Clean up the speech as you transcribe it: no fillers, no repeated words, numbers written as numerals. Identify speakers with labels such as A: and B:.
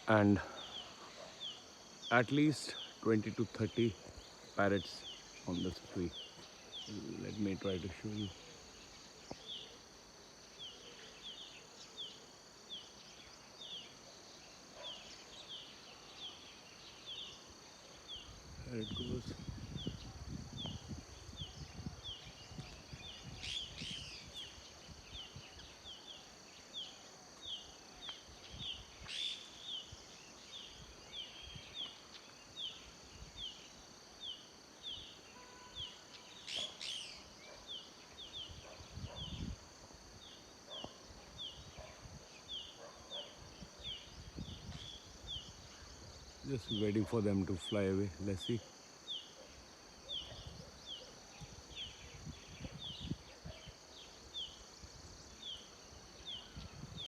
A: and at least 20 to 30 parrots on this tree. Let me try to show you. There it goes. Just waiting for them to fly away. Let's see.